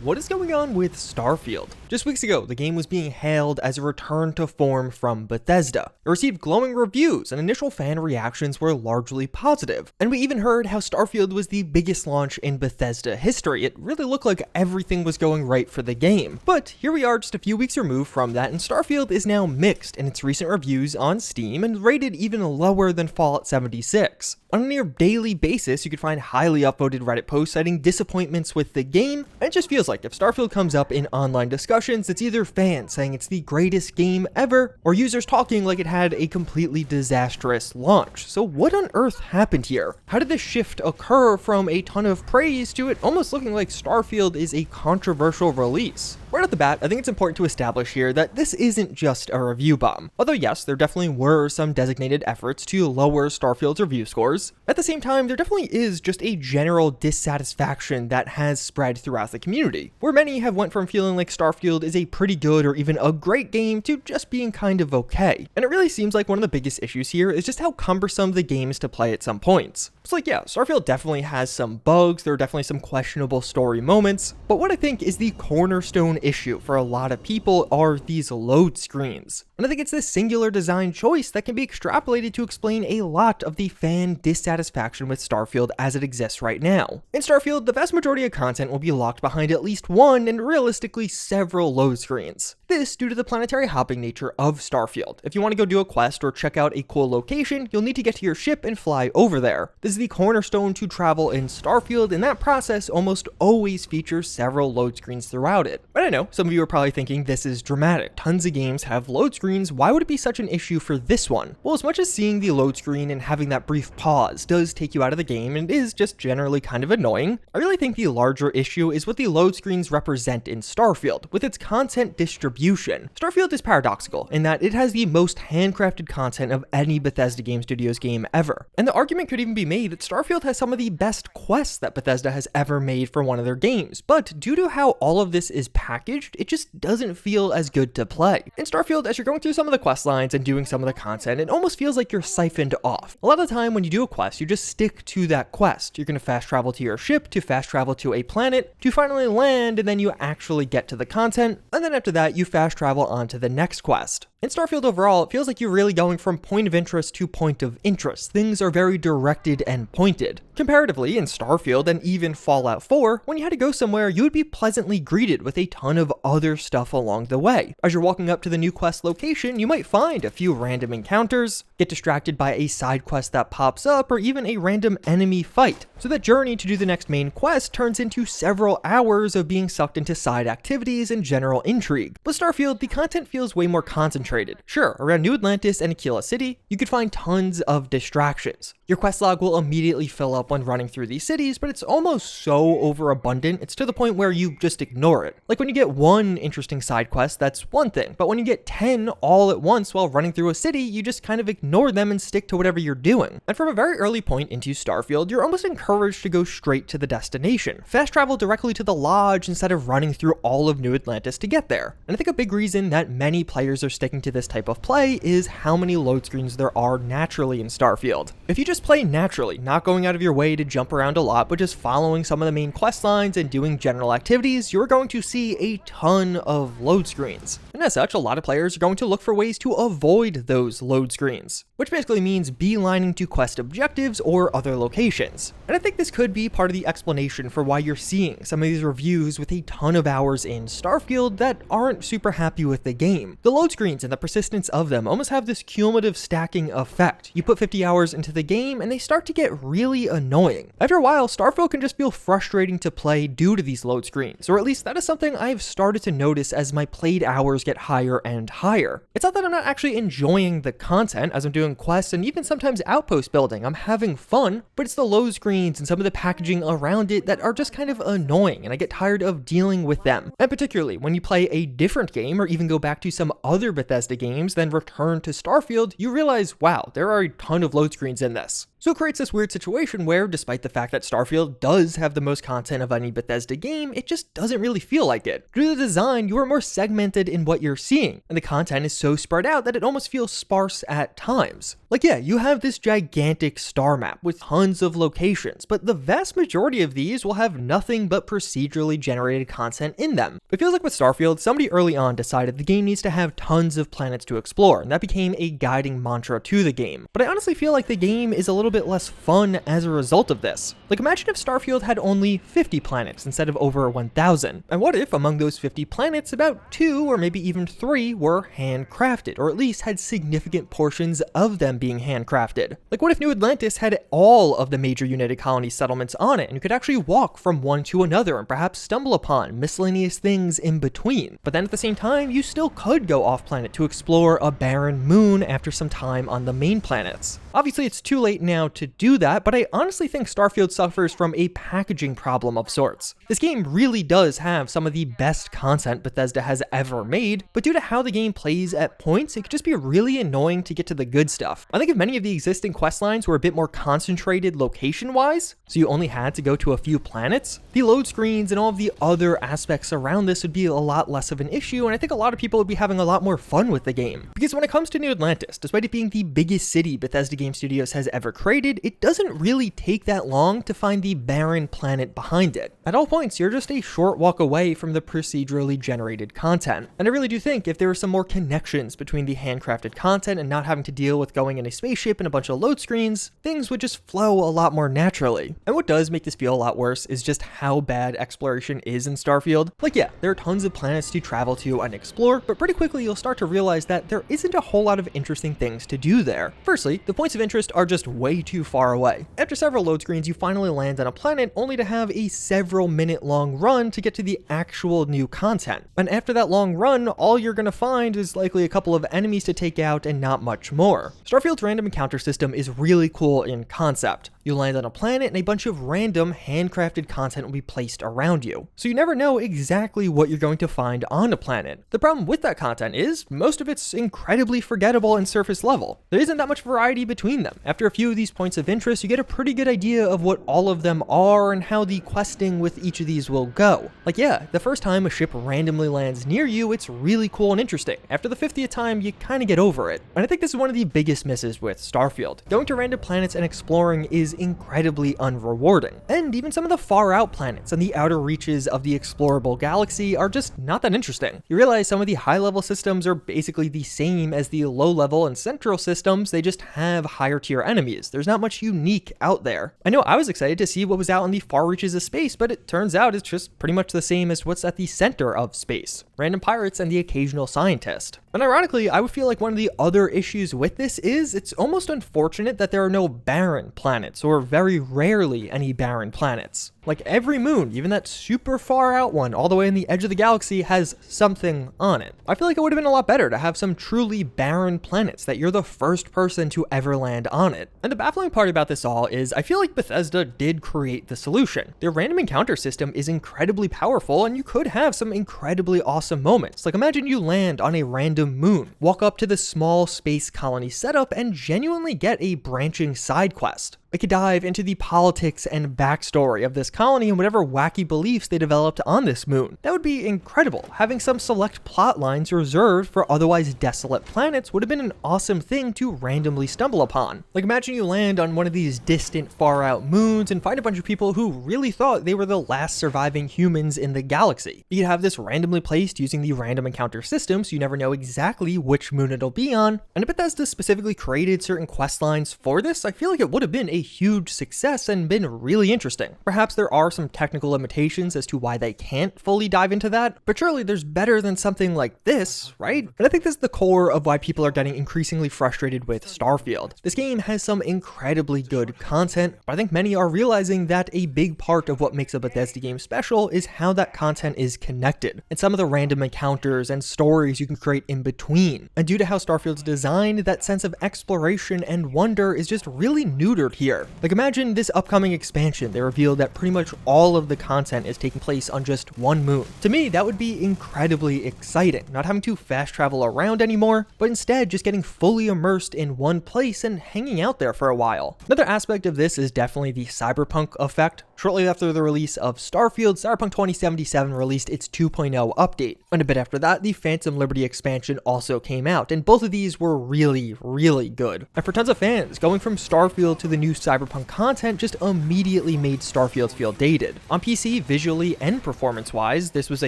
what is going on with Starfield? Just weeks ago, the game was being hailed as a return to form from Bethesda. It received glowing reviews and initial fan reactions were largely positive. And we even heard how Starfield was the biggest launch in Bethesda history. It really looked like everything was going right for the game. But here we are just a few weeks removed from that, and Starfield is now mixed in its recent reviews on Steam and rated even lower than Fallout 76. On a near daily basis, you could find highly upvoted Reddit posts citing disappointments with the game, and it just feels like if Starfield comes up in online discussions, it's either fans saying it's the greatest game ever, or users talking like it had a completely disastrous launch. So what on earth happened here? How did this shift occur from a ton of praise to it almost looking like Starfield is a controversial release? Right off the bat, I think it's important to establish here that this isn't just a review bomb. Although yes, there definitely were some designated efforts to lower Starfield's review scores, at the same time, there definitely is just a general dissatisfaction that has spread throughout the community, where many have went from feeling like Starfield is a pretty good or even a great game to just being kind of okay. And it really seems like one of the biggest issues here is just how cumbersome the game is to play at some points. It's like, yeah, Starfield definitely has some bugs, there are definitely some questionable story moments, but what I think is the cornerstone issue for a lot of people are these load screens. And I think it's this singular design choice that can be extrapolated to explain a lot of the fan dissatisfaction with Starfield as it exists right now. In Starfield, the vast majority of content will be locked behind at least one and realistically several load screens. This due to the planetary hopping nature of Starfield. If you want to go do a quest or check out a cool location, you'll need to get to your ship and fly over there. This is the cornerstone to travel in Starfield, and that process almost always features several load screens throughout it. But I know, some of you are probably thinking this is dramatic. Tons of games have load screens, why would it be such an issue for this one? Well, as much as seeing the load screen and having that brief pause does take you out of the game and is just generally kind of annoying, I really think the larger issue is what the load screens represent in Starfield, with its content distribution. Starfield is paradoxical in that it has the most handcrafted content of any Bethesda Game Studios game ever. And the argument could even be made that Starfield has some of the best quests that Bethesda has ever made for one of their games, but due to how all of this is packaged, it just doesn't feel as good to play. In Starfield, as you're going through some of the quest lines and doing some of the content, it almost feels like you're siphoned off. A lot of the time when you do a quest, you just stick to that quest. You're going to fast travel to your ship, to fast travel to a planet, to finally land, and then you actually get to the content, and then after that, you fast travel on to the next quest. In Starfield overall, it feels like you're really going from point of interest to point of interest. Things are very directed and pointed. Comparatively, in Starfield and even Fallout 4, when you had to go somewhere, you would be pleasantly greeted with a ton of other stuff along the way. As you're walking up to the new quest location, you might find a few random encounters, get distracted by a side quest that pops up, or even a random enemy fight. So that journey to do the next main quest turns into several hours of being sucked into side activities and general intrigue. With Starfield, the content feels way more concentrated. Sure, around New Atlantis and Aquila City, you could find tons of distractions. Your quest log will immediately fill up when running through these cities, but it's almost so overabundant, it's to the point where you just ignore it. Like when you get one interesting side quest, that's one thing, but when you get 10 all at once while running through a city, you just kind of ignore them and stick to whatever you're doing. And from a very early point into Starfield, you're almost encouraged to go straight to the destination. Fast travel directly to the lodge instead of running through all of New Atlantis to get there. And I think a big reason that many players are sticking to this type of play is how many load screens there are naturally in Starfield. If you just play naturally, not going out of your way to jump around a lot, but just following some of the main quest lines and doing general activities, you're going to see a ton of load screens. And as such, a lot of players are going to look for ways to avoid those load screens, which basically means beelining to quest objectives or other locations. And I think this could be part of the explanation for why you're seeing some of these reviews with a ton of hours in Starfield that aren't super happy with the game. The load screens and the persistence of them almost have this cumulative stacking effect. You put 50 hours into the game and they start to get really annoying. After a while, Starfield can just feel frustrating to play due to these load screens, or at least that is something I've started to notice as my played hours get higher and higher. It's not that I'm not actually enjoying the content as I'm doing quests and even sometimes outpost building. I'm having fun, but it's the load screens and some of the packaging around it that are just kind of annoying, and I get tired of dealing with them. And particularly when you play a different game or even go back to some other Bethesda games, then return to Starfield, you realize, wow, there are a ton of load screens in this. So it creates this weird situation where, despite the fact that Starfield does have the most content of any Bethesda game, it just doesn't really feel like it. Due to the design, you are more segmented in what you're seeing, and the content is so spread out that it almost feels sparse at times. Like, yeah, you have this gigantic star map with tons of locations, but the vast majority of these will have nothing but procedurally generated content in them. It feels like with Starfield, somebody early on decided the game needs to have tons of planets to explore, and that became a guiding mantra to the game. But I honestly feel like the game is a little bit less fun as a result of this. Like, imagine if Starfield had only 50 planets instead of over 1,000. And what if among those 50 planets, about 2 or maybe even 3 were handcrafted, or at least had significant portions of them being handcrafted? Like, what if New Atlantis had all of the major United Colony settlements on it, and you could actually walk from one to another and perhaps stumble upon miscellaneous things in between? But then at the same time, you still could go off planet to explore a barren moon after some time on the main planets. Obviously, it's too late now to do that, but I honestly think Starfield suffers from a packaging problem of sorts. This game really does have some of the best content Bethesda has ever made, but due to how the game plays at points, it could just be really annoying to get to the good stuff. I think if many of the existing quest lines were a bit more concentrated location-wise, so you only had to go to a few planets, the load screens and all of the other aspects around this would be a lot less of an issue, and I think a lot of people would be having a lot more fun with the game. Because when it comes to New Atlantis, despite it being the biggest city Bethesda Game Studios has ever created, it doesn't really take that long to find the barren planet behind it. At all points, you're just a short walk away from the procedurally generated content. And I really do think if there were some more connections between the handcrafted content and not having to deal with going in a spaceship and a bunch of load screens, things would just flow a lot more naturally. And what does make this feel a lot worse is just how bad exploration is in Starfield. Like, yeah, there are tons of planets to travel to and explore, but pretty quickly you'll start to realize that there isn't a whole lot of interesting things to do there. Firstly, the points of interest are just way too far away. After several load screens, you finally land on a planet only to have a several minute long run to get to the actual new content. And after that long run, all you're gonna find is likely a couple of enemies to take out and not much more. Starfield's random encounter system is really cool in concept. You land on a planet and a bunch of random handcrafted content will be placed around you. So you never know exactly what you're going to find on a planet. The problem with that content is most of it's incredibly forgettable and surface level. There isn't that much variety between them. After a few of these points of interest, you get a pretty good idea of what all of them are and how the questing with each of these will go. Like, yeah, the first time a ship randomly lands near you, it's really cool and interesting. After the 50th time, you kind of get over it. And I think this is one of the biggest misses with Starfield. Going to random planets and exploring is incredibly unrewarding. And even some of the far out planets and the outer reaches of the explorable galaxy are just not that interesting. You realize some of the high level systems are basically the same as the low level and central systems, they just have higher tier enemies. There's not much unique out there. I know I was excited to see what was out in the far reaches of space, but it turns out it's just pretty much the same as what's at the center of space. Random pirates and the occasional scientist. And ironically, I would feel like one of the other issues with this is it's almost unfortunate that there are no barren planets, or very rarely any barren planets. Like every moon, even that super far out one, all the way in the edge of the galaxy, has something on it. I feel like it would have been a lot better to have some truly barren planets that you're the first person to ever land on it. And the baffling part about this all is I feel like Bethesda did create the solution. Their random encounter system is incredibly powerful and you could have some incredibly awesome moments. Like imagine you land on a random moon, walk up to the small space colony setup and genuinely get a branching side quest. It could dive into the politics and backstory of this colony and whatever wacky beliefs they developed on this moon. That would be incredible. Having some select plot lines reserved for otherwise desolate planets would have been an awesome thing to randomly stumble upon. Like imagine you land on one of these distant far out moons and find a bunch of people who really thought they were the last surviving humans in the galaxy. You could have this randomly placed using the random encounter system so you never know exactly which moon it'll be on. And if Bethesda specifically created certain quest lines for this, I feel like it would have been a huge success and been really interesting. Perhaps there are some technical limitations as to why they can't fully dive into that, but surely there's better than something like this, right? And I think this is the core of why people are getting increasingly frustrated with Starfield. This game has some incredibly good content, but I think many are realizing that a big part of what makes a Bethesda game special is how that content is connected, and some of the random encounters and stories you can create in between. And due to how Starfield's designed, that sense of exploration and wonder is just really neutered here. Like imagine this upcoming expansion, they revealed that pretty much all of the content is taking place on just one moon. To me, that would be incredibly exciting, not having to fast travel around anymore, but instead just getting fully immersed in one place and hanging out there for a while. Another aspect of this is definitely the Cyberpunk Effect. Shortly after the release of Starfield, Cyberpunk 2077 released its 2.0 update, and a bit after that, the Phantom Liberty expansion also came out, and both of these were really good. And for tons of fans, going from Starfield to the new Cyberpunk content just immediately made Starfield feel dated. On PC, visually and performance-wise, this was a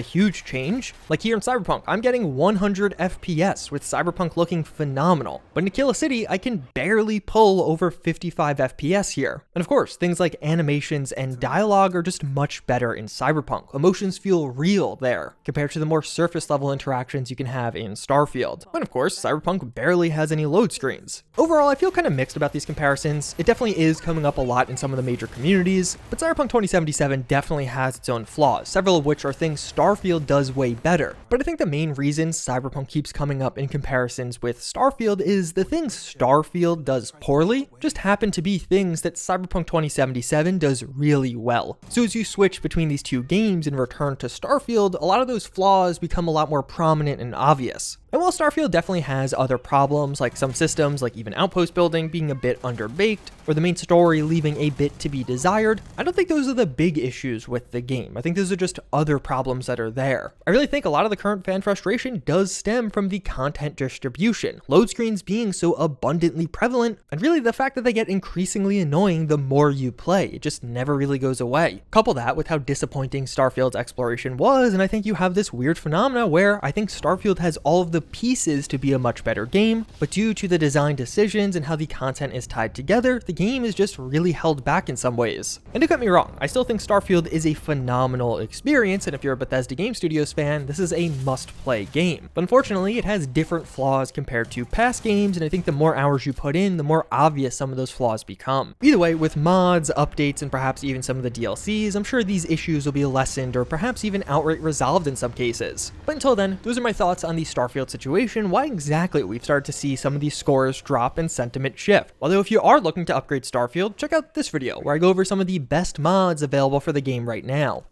huge change. Like here in Cyberpunk, I'm getting 100 FPS, with Cyberpunk looking phenomenal. But in Aquila City, I can barely pull over 55 FPS here. And of course, things like animations and dialogue are just much better in Cyberpunk. Emotions feel real there, compared to the more surface level interactions you can have in Starfield. And of course, Cyberpunk barely has any load screens. Overall, I feel kind of mixed about these comparisons. It definitely is coming up a lot in some of the major communities, but Cyberpunk 2077 definitely has its own flaws, several of which are things Starfield does way better. But I think the main reason Cyberpunk keeps coming up in comparisons with Starfield is the things Starfield does poorly just happen to be things that Cyberpunk 2077 does really well. So as you switch between these two games and return to Starfield, a lot of those flaws become a lot more prominent and obvious. And while Starfield definitely has other problems, like some systems, like even outpost building being a bit underbaked, or the main story leaving a bit to be desired, I don't think those are the big issues with the game. I think those are just other problems that are there. I really think a lot of the current fan frustration does stem from the content distribution, load screens being so abundantly prevalent, and really the fact that they get increasingly annoying the more you play. It just never really goes away. Couple that with how disappointing Starfield's exploration was, and I think you have this weird phenomena where I think Starfield has all of the pieces to be a much better game, but due to the design decisions and how the content is tied together, the game is just really held back in some ways. And don't get me wrong, I still think Starfield is a phenomenal experience, and if you're a Bethesda Game Studios fan, this is a must-play game. But unfortunately, it has different flaws compared to past games, and I think the more hours you put in, the more obvious some of those flaws become. Either way, with mods, updates, and perhaps even some of the DLCs, I'm sure these issues will be lessened or perhaps even outright resolved in some cases. But until then, those are my thoughts on the Starfield situation, why exactly we've started to see some of these scores drop and sentiment shift. Although if you are looking to upgrade Starfield, check out this video where I go over some of the best mods available for the game right now.